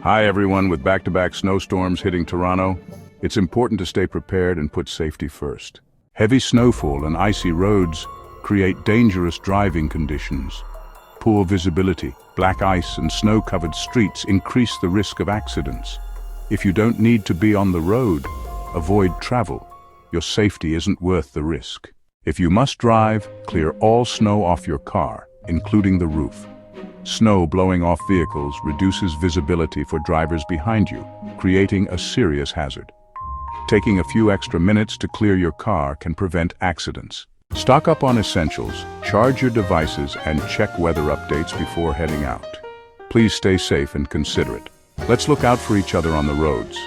Hi everyone, with back-to-back snowstorms hitting Toronto, it's important to stay prepared and put safety first. Heavy snowfall and icy roads create dangerous driving conditions. Poor visibility, black ice and snow-covered streets increase the risk of accidents. If you don't need to be on the road, avoid travel. Your safety isn't worth the risk. If you must drive, clear all snow off your car, including the roof. Snow blowing off vehicles reduces visibility for drivers behind you, creating a serious hazard. Taking a few extra minutes to clear your car can prevent accidents. Stock up on essentials, charge your devices, and check weather updates before heading out. Please stay safe and considerate. Let's look out for each other on the roads.